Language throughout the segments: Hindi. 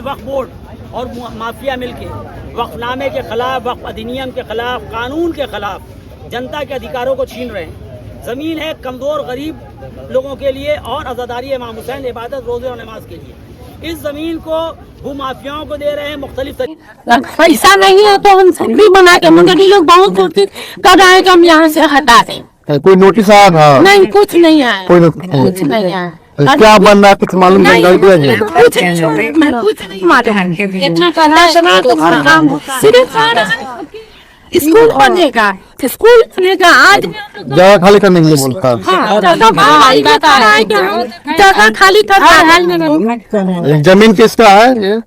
वक्फ बोर्ड और माफिया मिलके वक्फनामे के खिलाफ, वक्फ अधिनियम के खिलाफ, कानून के खिलाफ जनता के अधिकारों को छीन रहे हैं। ज़मीन है कमज़ोर गरीब लोगों के लिए और आज़ादारी इमाम हुसैन इबादत, रोज़े और नमाज के लिए। इस ज़मीन को भूमाफियाओं को दे रहे हैं मुख्तलिफ पैसा नहीं है तो हम सैंडी बना के, मगर ये लोग बहुत कोशिश कर रहे हैं कि हम यहाँ से हटा दें। कोई नोटिस आया था? नहीं, कुछ नहीं आया, कोई कुछ नहीं आया। क्या बन रहा है कुछ मालूम नहीं? कुछ नहीं मालूम। इतना करना चला तो हर काम सिर्फ स्कूल बनेगा, स्कूल बनेगा। आज जगह खाली करने के लिए बोलता है। जगह खाली कर, जमीन किसका है?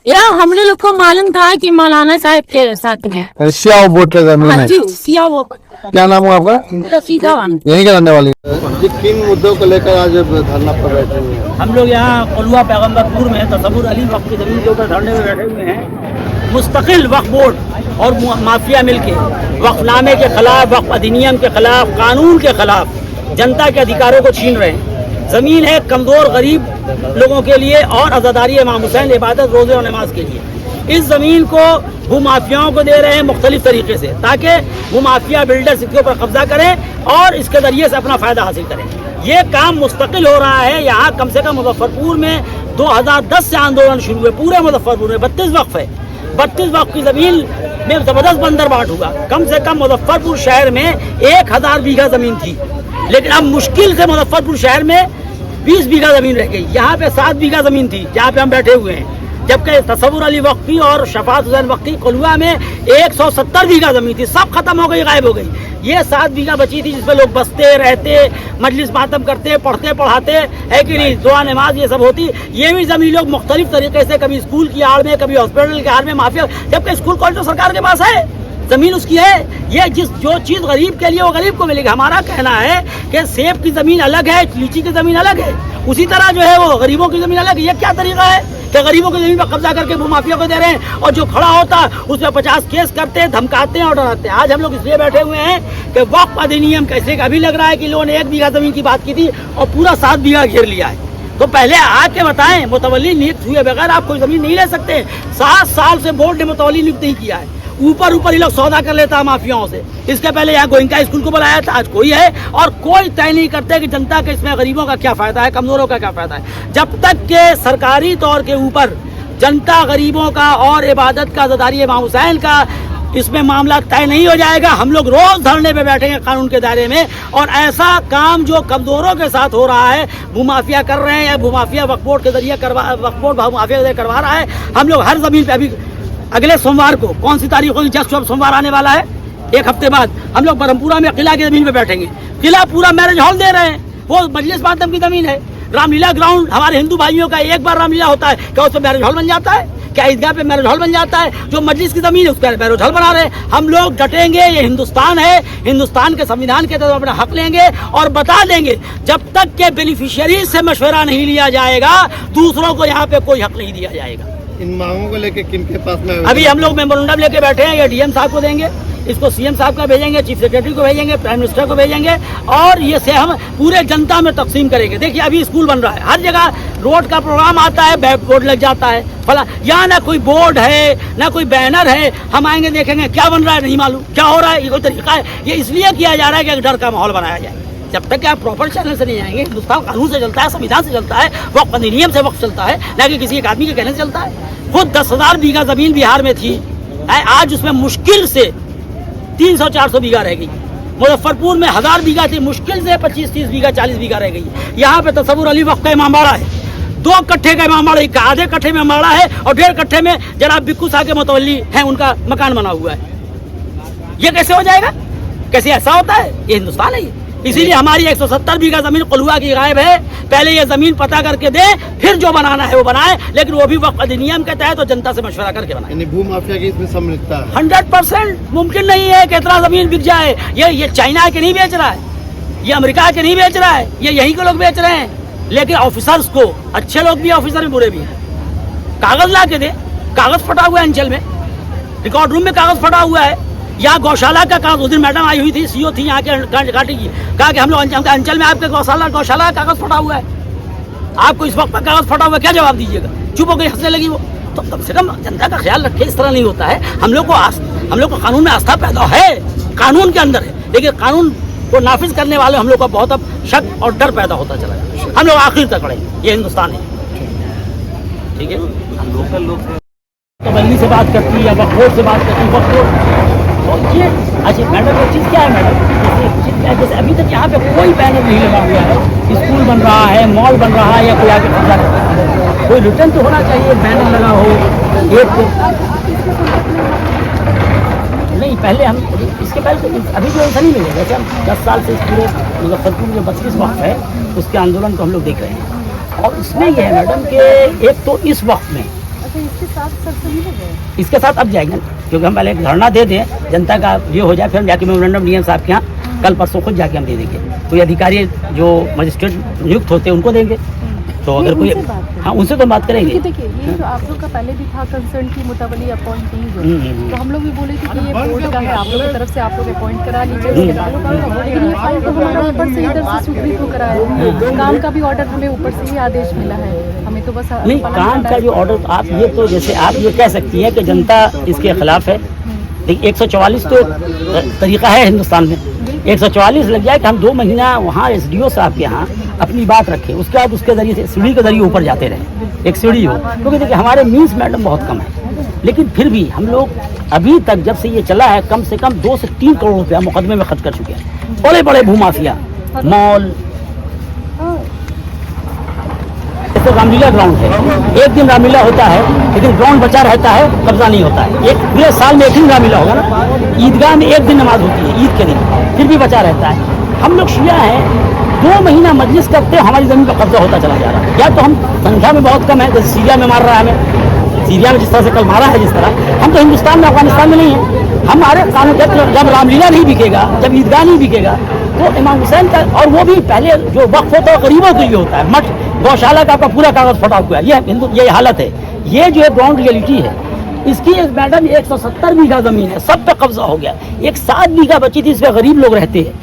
या हमने लोग को मालूम था कि मौलाना साहब के साथ है। सियाओ बोर्ड का जमीन है। सिया वो क्या नाम है आपका? यहीं के रहने वाली। किन मुद्दों को लेकर आज धरना पर बैठे हुए हैं? हम लोग यहाँ कोलवा पैगम्बरपुर में तसव्वुर अली वक्फ की ज़मीन के ऊपर धरने में बैठे हुए हैं। मुस्तकिल वक्फ बोर्ड और माफिया मिलके वक्फनामे के खिलाफ, वक्फ अधिनियम के खिलाफ, कानून के खिलाफ जनता के अधिकारों को छीन रहे हैं। ज़मीन है कमज़ोर गरीब लोगों के लिए और आज़ादारी इमाम हुसैन इबादत, रोज़े और नमाज के लिए। इस ज़मीन को भूमाफियाओं को दे रहे हैं मुख्तलिफ तरीके से, ताकि भूमाफिया बिल्डर्स इसके ऊपर कब्जा करें और इसके ज़रिए से अपना फ़ायदा हासिल करें। ये काम मुस्तकिल हो रहा है। यहाँ कम से कम मुजफ्फरपुर में 2010 से आंदोलन शुरू हुए। पूरे मुजफ्फरपुर में 32 वक्फ है। 32 वक्फ की ज़मीन में ज़बरदस्त बंदरबाट हुआ। कम से कम मुजफ्फरपुर शहर में 1000 बीघा ज़मीन थी, लेकिन अब मुश्किल से मुजफ्फरपुर शहर में 20 बीघा ज़मीन रह गई। यहाँ पे 7 बीघा ज़मीन थी जहाँ पे हम बैठे हुए हैं, जबकि तसव्वुर अली वक्फी और शफात हुसैन वक्फी कोलवा में 170 बीघा ज़मीन थी। सब खत्म हो गई, गायब हो गई। ये 7 बीघा बची थी जिसमें लोग बसते रहते, मजलिस मातम करते, पढ़ते पढ़ाते, है कि नहीं, दुआ नमाज ये सब होती। ये भी ज़मीन लोग मुख्तलिफ तरीके से, कभी स्कूल की आड़ में, कभी हॉस्पिटल की आड़ में माफिया, जबकि स्कूल कॉलेज तो सरकार के पास है, ज़मीन उसकी है। ये जो चीज़ गरीब के लिए वो गरीब को मिलेगी। हमारा कहना है कि सेब की ज़मीन अलग है, लीची की ज़मीन अलग है, उसी तरह जो है वो गरीबों की ज़मीन अलग है। ये क्या तरीका है कि गरीबों की ज़मीन पर कब्जा करके भूमाफिया को दे रहे हैं, और जो खड़ा होता उस पर 50 केस करते हैं, धमकाते हैं और डराते हैं। आज हम लोग इसलिए बैठे हुए हैं कि वक्फ अधिनियम कैसे, अभी लग रहा है कि लोगों ने 1 बीघा ज़मीन की बात की थी और पूरा 7 बीघा घेर लिया है। तो पहले आके बताएं, मुतवल्ली नियुक्त हुए बगैर आप कोई ज़मीन नहीं ले सकते। 7 साल से बोर्ड ने मुतवल्ली नियुक्त नहीं किया है। ऊपर ये लोग सौदा कर लेता है माफियाओं से। इसके पहले यहाँ गोइंका स्कूल को बुलाया था, आज कोई है, और कोई तय नहीं करते कि जनता के इसमें गरीबों का क्या फ़ायदा है, कमज़ोरों का क्या फ़ायदा है। जब तक के सरकारी तौर के ऊपर जनता, गरीबों का और इबादत का, आज़ादारी इमाम हुसैन का इसमें मामला तय नहीं हो जाएगा, हम लोग रोज़ धरने पे बैठेंगे कानून के दायरे में। और ऐसा काम जो कमज़ोरों के साथ हो रहा है, भूमाफिया कर रहे हैं या भूमाफिया वक्फ बोर्ड के जरिए वक्फ बोर्ड भूमाफिया के जरिए करवा रहा है। हम लोग हर ज़मीन पर अभी अगले सोमवार को, कौन सी तारीख होगी, जस्ट सोमवार आने वाला है, 1 हफ्ते बाद हम लोग बरहमपुरा में किला की ज़मीन पे बैठेंगे। किला पूरा मैरिज हॉल दे रहे हैं, वो मजलिस मातम की ज़मीन है। रामलीला ग्राउंड हमारे हिंदू भाइयों का, एक बार रामलीला होता है क्या उसमें मैरिज हॉल बन जाता है? क्या ईदगाह पे मैरिज हॉल बन जाता है? जो मजलिस की ज़मीन है उस पर मैरिज हॉल बना रहे हैं। हम लोग डटेंगे, ये हिंदुस्तान है, हिंदुस्तान के संविधान के तहत अपना हक लेंगे और बता देंगे, जब तक के बेनिफिशियरी से मशवरा नहीं लिया जाएगा, दूसरों को यहाँ पे कोई हक नहीं दिया जाएगा। इन मांगों को लेकर किनके पास में? अभी हम लोग मेमोरेंडम लेके बैठे हैं, ये डीएम साहब को देंगे, इसको सीएम साहब का भेजेंगे, चीफ सेक्रेटरी को भेजेंगे, प्राइम मिनिस्टर को भेजेंगे, और ये से हम पूरे जनता में तकसीम करेंगे। देखिए अभी स्कूल बन रहा है, हर जगह रोड का प्रोग्राम आता है, बोर्ड लग जाता है फला, यहाँ ना कोई बोर्ड है ना कोई बैनर है। हम आएंगे देखेंगे क्या बन रहा है, नहीं मालूम क्या हो रहा है। ये कोई तरीका है? ये इसलिए किया जा रहा है कि एक डर का माहौल बनाया जाए। जब तक आप प्रॉपर चैनल से नहीं आएंगे, हिंदुस्तान कानून से चलता है, संविधान से चलता है, वक्फ अधिनियम से वक्फ चलता है, ना कि किसी एक आदमी के कहने से चलता है। खुद 10,000 बीघा ज़मीन बिहार में थी, आज उसमें मुश्किल से 300-400 बीघा रह गई। मुजफ्फरपुर में 1000 बीघा थी, मुश्किल से 25-30 बीघा 40 बीघा रह गई। यहाँ पे तसव्वुर अली वक्फ का इमामबाड़ा है, 2 कट्ठे का इमामबाड़ा, एक आधे कट्ठे में इमामबाड़ा है और 1.5 कट्ठे में जनाब बिक्कू साहब के मुतवल्ली हैं, उनका मकान बना हुआ है। ये कैसे हो जाएगा? कैसे ऐसा होता है? ये हिंदुस्तान है। इसीलिए हमारी 170 बीघा जमीन कोलवा की गायब है। पहले ये जमीन पता करके दे, फिर जो बनाना है वो बनाए, लेकिन वो भी वक्फ अधिनियम के तहत तो जनता से मशवरा करके बनाए। भू माफिया की इसमें सम्मिलितता 100% मुमकिन नहीं है कि इतना जमीन बिक जाए। ये चाइना के नहीं बेच रहा है, ये अमेरिका के नहीं बेच रहा है, ये यहीं के लोग बेच रहे हैं। लेकिन ऑफिसर्स को, अच्छे लोग भी ऑफिसर भी बुरे भी हैं, कागज ला के दे। कागज फटा हुआ है अंचल में, रिकॉर्ड रूम में कागज फटा हुआ है। यहाँ गौशाला का कागज, उस दिन मैडम आई हुई थी, सीओ थी यहाँ के घाटी की, कहा कि हम लोग अंचल में आपके गौशाला का कागज फटा हुआ है, आपको इस वक्त पर कागज फटा हुआ है, क्या जवाब दीजिएगा? चुप हो गई, हंसने लगी वो। तो कम से कम जनता का ख्याल रखे, इस तरह नहीं होता है। हम लोग को कानून में आस्था पैदा है, कानून के अंदर है, लेकिन कानून को नाफिज करने वाले हम लोग का बहुत अब शक और डर पैदा होता चला जाए। हम लोग आखिर तक खड़े, ये हिंदुस्तान है, ठीक है। लोकल लोग तबल्ली से बात करती है, वक्फ से बात करती है, वक्फ ये अच्छा मैडम ये चीज़ क्या है मैडम, जैसे अभी तक यहाँ पे कोई बैनर नहीं लगा हुआ है, स्कूल बन रहा है, मॉल बन रहा है, या कोई आगे कब्जा कर रहा है, कोई रिटर्न तो होना चाहिए, बैनर लगा हो एक नहीं। पहले हम इसके पहले तो अभी जो ऐसा नहीं मिलेगा, जैसे हम 10 साल से इस पूरे मुजफ्फरपुर में 32 वक्त है, उसके आंदोलन को हम लोग देख रहे हैं। और इसमें यह है मैडम कि एक तो इस वक्त में इसके साथ अब जाएंगे, क्योंकि हम पहले एक धरना दे दें, जनता का ये हो जाए, फिर हम जाके मेमोरेंडम डीएम साहब के यहाँ कल परसों खुद जाके हम दे देंगे। कोई अधिकारी जो मजिस्ट्रेट नियुक्त होते हैं उनको देंगे, तो अगर कोई हाँ उनसे तो बात करेंगे। देखिए ये जो आप लोग का पहले भी था कंसर्न की मुताबिक अपॉइंटीज, तो हम लोग भी बोले थे कि ये बोर्ड का है, आप लोग की तरफ से आप लोग अपॉइंट करा लीजिए उसके बाद, लेकिन ये फाइल तो हमारा ऊपर से इधर से स्वीकृत होकर आया है। काम का भी ऑर्डर हमें ऊपर से ही आदेश मिला है, हमें तो बस नहीं काम का जो ऑर्डर आप ये तो जैसे आप ये कह सकती हैं कि जनता इसके खिलाफ है। देखिए 144 तो तरीका है हिंदुस्तान में, 144 लग जाए कि हम 2 महीना वहाँ SDO साहब के यहाँ अपनी बात रखें, उसके बाद उसके जरिए से सीढ़ी के जरिए ऊपर जाते रहे, एक सीढ़ी हो। क्योंकि देखिए हमारे मीन्स मैडम बहुत कम है, लेकिन फिर भी हम लोग अभी तक जब से ये चला है कम से कम 2 से 3 करोड़ रुपया मुकदमे में खर्च कर चुके हैं। बड़े बड़े भूमाफिया मॉल, जैसे रामलीला ग्राउंड है, एक दिन रामलीला होता है लेकिन ग्राउंड बचा रहता है, कब्जा नहीं होता है। एक पूरे साल में एक दिन रामलीला होगा ना, ईदगाह में एक दिन नमाज होती है ईद के दिन, फिर भी बचा रहता है। हम लोग शिया हैं, 2 महीना मजलिस करते हमारी जमीन पर कब्जा होता चला जा रहा है। या तो हम संख्या में बहुत कम है, जैसे सीरिया में मार रहा है हमें, सीरिया में जिस तरह से कल मारा है, जिस तरह हम तो हिंदुस्तान में अफगानिस्तान में नहीं है। हमारे कानून जब रामलीला नहीं बिकेगा, जब ईदगाह नहीं बिकेगा, तो इमाम हुसैन का, और वो भी पहले जो वक्फ होता है गरीबों के लिए होता है, मठ गौशाला का आपका पूरा कागज फटा हुआ है, ये हालत है। ये जो है ग्राउंड रियलिटी है। इसकी मैडम 170 बीघा जमीन है, सब पे कब्जा हो गया। एक 7 बीघा बची थी, इस पे गरीब लोग रहते हैं,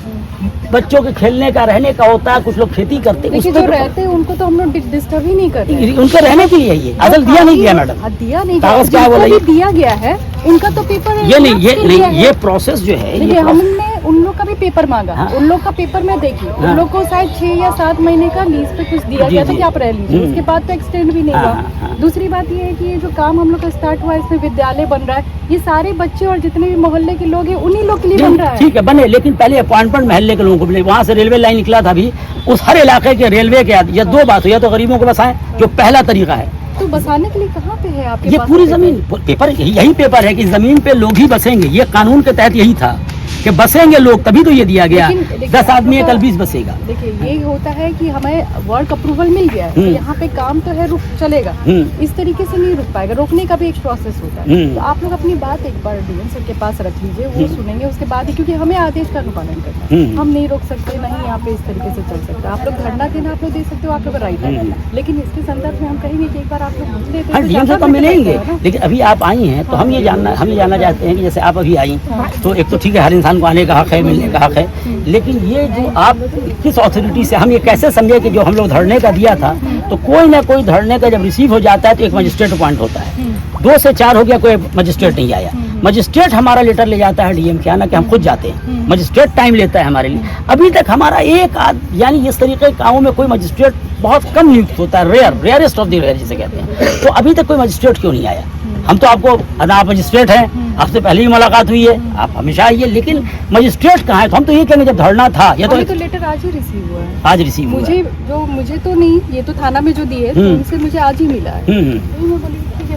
बच्चों के खेलने का रहने का होता है, कुछ लोग खेती करते हैं, जो रहते हैं उनको तो हम लोग डिस्टर्ब ही नहीं करते, उनके रहने के लिए ये असल दिया नहीं गया मैडम, दिया नहीं कागज क्या बोला दिया गया है, उनका तो पेपर ये नहीं, ये प्रोसेस जो है, हमने उन लोग का भी पेपर मांगा। हाँ। उन लोग का पेपर में देखिए, हाँ। उन लोग को शायद 6 या 7 महीने का लीज पे कुछ दिया गया था कि आप रह लीजिए, उसके बाद तो एक्सटेंड भी नहीं हुआ। दूसरी बात ये है कि ये जो काम हम लोग का स्टार्ट हुआ है, इसमें विद्यालय बन रहा है, ये सारे बच्चे और जितने भी मोहल्ले के लोग हैं उन्हीं लोग के लिए बन रहा है। ठीक है बने, लेकिन पहले अपॉइंटमेंट मोहल्ले के लोगों को मिले, वहाँ से रेलवे लाइन निकला था भी, उस हर इलाके के रेलवे के या 2 बात हो, या तो गरीबों को बसाएं, जो पहला तरीका है। तो बसाने के लिए कहाँ पे है आपके ये पास पूरी जमीन पेपर, यही पेपर है कि जमीन पे लोग ही बसेंगे, ये कानून के तहत यही था कि बसेंगे लोग, तभी तो ये दिया गया। 10 आदमी है, कल 20 बसेगा। देखिए ये होता है कि हमें वर्क अप्रूवल मिल गया है, तो यहाँ पे काम तो है, रुक चलेगा, इस तरीके से नहीं रुक पाएगा, रोकने का भी एक प्रोसेस होता है। तो आप लोग अपनी बात एक बार डीएम सर के पास रख लीजिए, वो सुनेंगे उसके बाद ही, क्योंकि हमें आदेश का अनुपालन करना है, हम नहीं रोक सकते, नहीं यहाँ पे इस तरीके से चल सकता। आप लोग धरना देना आप लोग दे सकते हो, आप लोग राइट है, लेकिन इसके संदर्भ में हम कहेंगे कि एक बार आप लोग मिल लेते हैं तो मिलेंगे। लेकिन अभी आप आई हैं तो हम ये जानना चाहते हैं कि जैसे आप अभी आई तो एक तो ठीक है, हर इंसान को आने का हक है, मिलने का हक है, लेकिन ये जो आप किस अथॉरिटी से, हम ये कैसे समझे कि जो हम लोग धरने का दिया था, तो कोई ना कोई धरने का जब रिसीव हो जाता है तो एक मजिस्ट्रेट अपॉइंट होता है, 2 से 4 हो गया, कोई मजिस्ट्रेट नहीं आया, मजिस्ट्रेट हमारा लेटर ले जाता है डीएम के आना कि हम खुद जाते हैं, मजिस्ट्रेट टाइम लेता है हमारे लिए। अभी तक हमारा एक यानी इस तरीके के कामों में कोई मजिस्ट्रेट बहुत कम नियुक्त होता है, रेयरेस्ट ऑफ द रेयर जिसे कहते हैं। तो अभी तक कोई मजिस्ट्रेट क्यों नहीं आया? हम तो आपको, आप मजिस्ट्रेट हैं, आपसे पहले ही मुलाकात हुई है, आप हमेशा आइए, लेकिन मजिस्ट्रेट कहाँ है? तो हम तो ये कहेंगे जब धरना था, ये तो लेटर आज ही रिसीव हुआ है, आज रिसीव हुआ है। मुझे तो नहीं, ये तो थाना में जो दिए तो उनसे मुझे आज ही मिला है।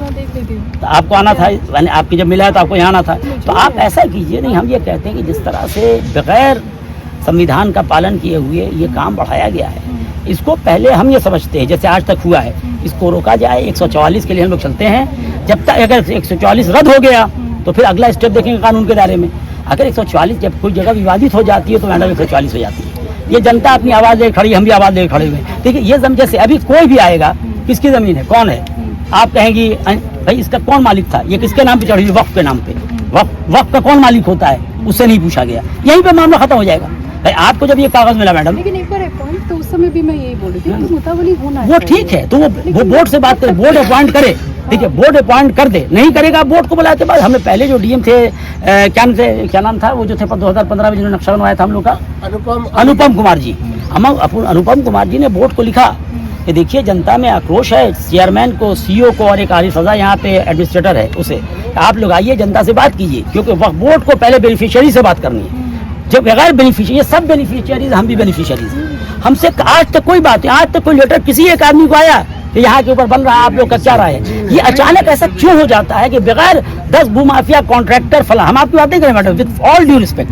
देख लेती हूँ। तो आपको आना था, यानी आपकी जब मिला है तो आपको यहाँ आना था, तो आप ऐसा कीजिए। नहीं, हम ये कहते हैं कि जिस तरह से बगैर संविधान का पालन किए हुए ये काम बढ़ाया गया है, इसको पहले हम ये समझते हैं जैसे आज तक हुआ है, इसको रोका जाए। 144 के लिए हम लोग चलते हैं, जब तक अगर 144 रद्द हो गया तो फिर अगला स्टेप देखेंगे कानून के दायरे में। अगर 144 जब कोई जगह विवादित हो जाती है तो मैडम 144 हो जाती है। ये जनता अपनी आवाज़ लेकर खड़ी, हम भी आवाज़ लेकर खड़े हुए हैं। देखिए ये जैसे अभी कोई भी आएगा, किसकी ज़मीन है, कौन है, आप कहेंगी भाई इसका कौन मालिक था, ये किसके नाम पे चढ़ी, वक्फ के नाम पे। वक्फ का कौन मालिक होता है, उससे नहीं पूछा गया, यहीं पे मामला खत्म हो जाएगा। भाई आपको जब ये कागज मिला मैडम, लेकिन एक बार अपॉइंट तो उस समय भी मैं यही बोल रही थी कि मुतावली होना वो ठीक है, तो वो बोर्ड से बात करे, बोर्ड अपॉइंट करे, ठीक है, बोर्ड अपॉइंट कर दे, नहीं करेगा बोर्ड को बुलाते बाद। हमने पहले जो डीएम थे, क्या नाम था वो जो थे 2015 में जिन्होंने नक्शा बनवाया था हम लोग का, अनुपम कुमार जी, हम अनुपम कुमार जी ने बोर्ड को लिखा कि देखिए जनता में आक्रोश है, चेयरमैन को, सीईओ को और एक आरिफ सजा यहाँ पे एडमिनिस्ट्रेटर है उसे, आप लोग आइए जनता से बात कीजिए, क्योंकि वक्फ बोर्ड को पहले बेनिफिशियरी से बात करनी है। जब बगैर बेनिफिशियरी, ये सब बेनिफिशियरीज, हम भी बेनिफिशियरीज, हमसे आज तक कोई बात नहीं, आज तक कोई लेटर किसी एक आदमी को आया कि यहाँ के ऊपर बन रहा है, आप लोग का क्या राय है? ये अचानक ऐसा क्यों हो जाता है कि बगैर 10 भूमाफिया कॉन्ट्रैक्टर फला, हम आपकी बात नहीं करें madam, with all due respect,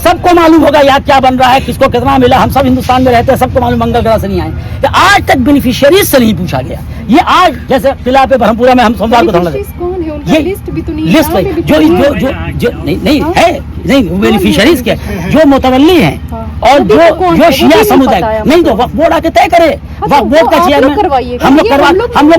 सबको मालूम होगा यहाँ क्या बन रहा है, किसको कितना मिला, हम सब हिंदुस्तान में रहते हैं, सबको मालूम, मंगल ग्रह से नहीं आए, तो आज तक बेनिफिशियरीज से नहीं पूछा गया। ये आज जैसे किला पे ब्रह्मपुरा में हम सोमवार को धरना दे, ये लिस्ट जो नहीं है, नहीं बेनिफिशियरीज के जो मुतवल्ली हैं और जो शिया समुदाय, नहीं तो वक्फ बोर्ड आके तय करे, वक्फ बोर्ड का चेयरमैन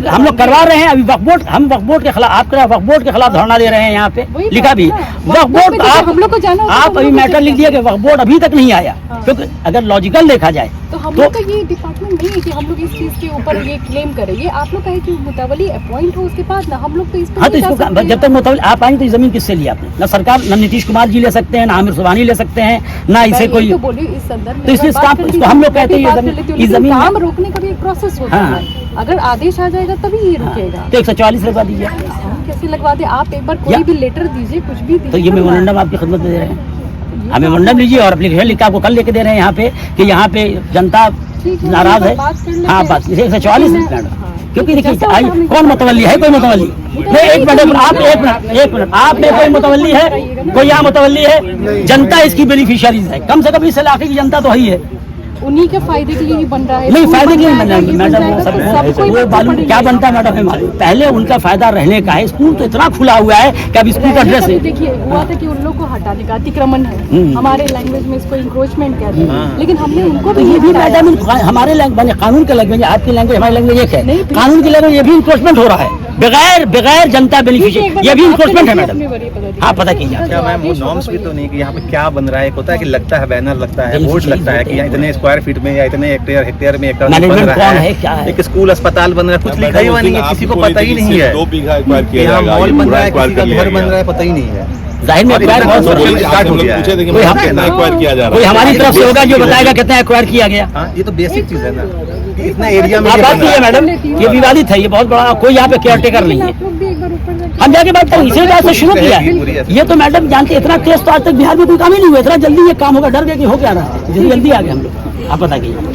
हम लोग करवा रहे हैं अभी वक्फ बोर्ड, हम वक्फ बोर्ड के खिलाफ, आपके वक्फ बोर्ड के खिलाफ धरना दे रहे हैं, यहाँ पे लिखा भी वक्फ बोर्ड, आप अभी मैटर लिख दिया कि वक्फ बोर्ड अभी तक नहीं आया, क्योंकि अगर लॉजिकल देखा जाए तो हम लोग का ये डिपार्टमेंट नहीं है कि हम लोग इस चीज के ऊपर ये क्लेम करें, ये आप लोग कहे कि मुतावली अपॉइंट हो उसके बाद ना, हम लोग तो इस पर हाँ, तो इसको जब तक मुतावली आप आएंगे तो जमीन किससे ली आपने? ना सरकार, ना नीतीश कुमार जी ले सकते हैं, ना आमिर सुबहानी ले सकते हैं, ना इसे कोई, तो बोलिए इस संदर्भ में, तो इसलिए हम लोग कहते हैं ये जमीन काम रोकने का भी एक प्रोसेस होता है, अगर आदेश आ जाएगा तभी ये रुकेगा। तो 144 लगवा दीजिए, कैसे लगवा दे आप? एक बार कोई भी लेटर दीजिए, कुछ भी दीजिए, तो ये मेमोरेंडम आपकी खिदमत में दे रहे हैं, आप मेमोरेंडम लीजिए और एप्लीकेशन लिख के आपको कल लेके दे रहे हैं यहाँ पे कि यहाँ पे जनता नाराज है। हाँ, बात 144 मैडम, क्योंकि देखिए कौन मुतवल्ली है, कोई मुतवल्ली नहीं, एक मिनट आप में कोई मुतवल्ली है, कोई यहाँ मुतवल्ली है, जनता इसकी बेनिफिशियरीज है, कम से कम इस इलाके की जनता तो ही है, उन्हीं के फायदे के लिए ही बन रहा है। नहीं, फायदे के लिए बन रहा है मैडम, वो मालूम क्या बनता है मैडम, है मालूम, पहले उनका फायदा रहने का है, स्कूल तो इतना खुला हुआ है कि अब स्कूल का ड्रेस है। देखिए हुआ था कि उन लोग को हटाने का अतिक्रमण है, हमारे लैंग्वेज में इसको इंक्रोचमेंट कहते हैं, लेकिन हमने उनको भी ये भी मैडम हमारे लैंग्वेज, कानून का लैंग्वेज, आपकी लैंग्वेज हमारी लैंग्वेज एक है, कानून की लैंग्वेज, ये भी इंक्रोचमेंट हो रहा है बगैर जनता बेनिफिशियरी, ये भी इंक्रोचमेंट है मैडम। हाँ, पता कीजिए क्या मैम, वो नॉर्म्स भी तो नहीं कि यहाँ पे क्या बन रहा है, होता है कि लगता है बैनर लगता है, बोर्ड लगता है कि इतने स्क्वायर फीट में या इतने हेक्टेयर में एकड़ बन रहा है, एक स्कूल अस्पताल बन रहा है, कुछ लिखा ही नहीं है, किसी को पता ही नहीं है, 2 बीघा एक्वायर किया यहाँ जाएगा, मॉल बन रहा है, किसी का घर बन रहा है, पता ही नहीं है। जाहिर में एक्वायर बहुत पूछे थे कि कितना एक्वायर किया जा रहा है, कोई हमारी तरफ से होगा जो बताएगा कितना एक्वायर किया गया। हाँ, ये तो बेसिक चीज है ना, कि इतना एरिया में आप बात कीजिए मैडम, ये विवादित है, ये बहुत बड़ा, कोई यहाँ पे केयर टेकर नहीं है, हम जाके बात करें, इसी वजह से शुरू किया ये तो मैडम जानते, इतना केस तो आज तक बिहार में कोई काम ही नहीं हुआ, इतना जल्दी ये काम होगा, डर गए कि हो क्या रहा है, जल्दी आ गए हम लोग, आप बता कीजिए।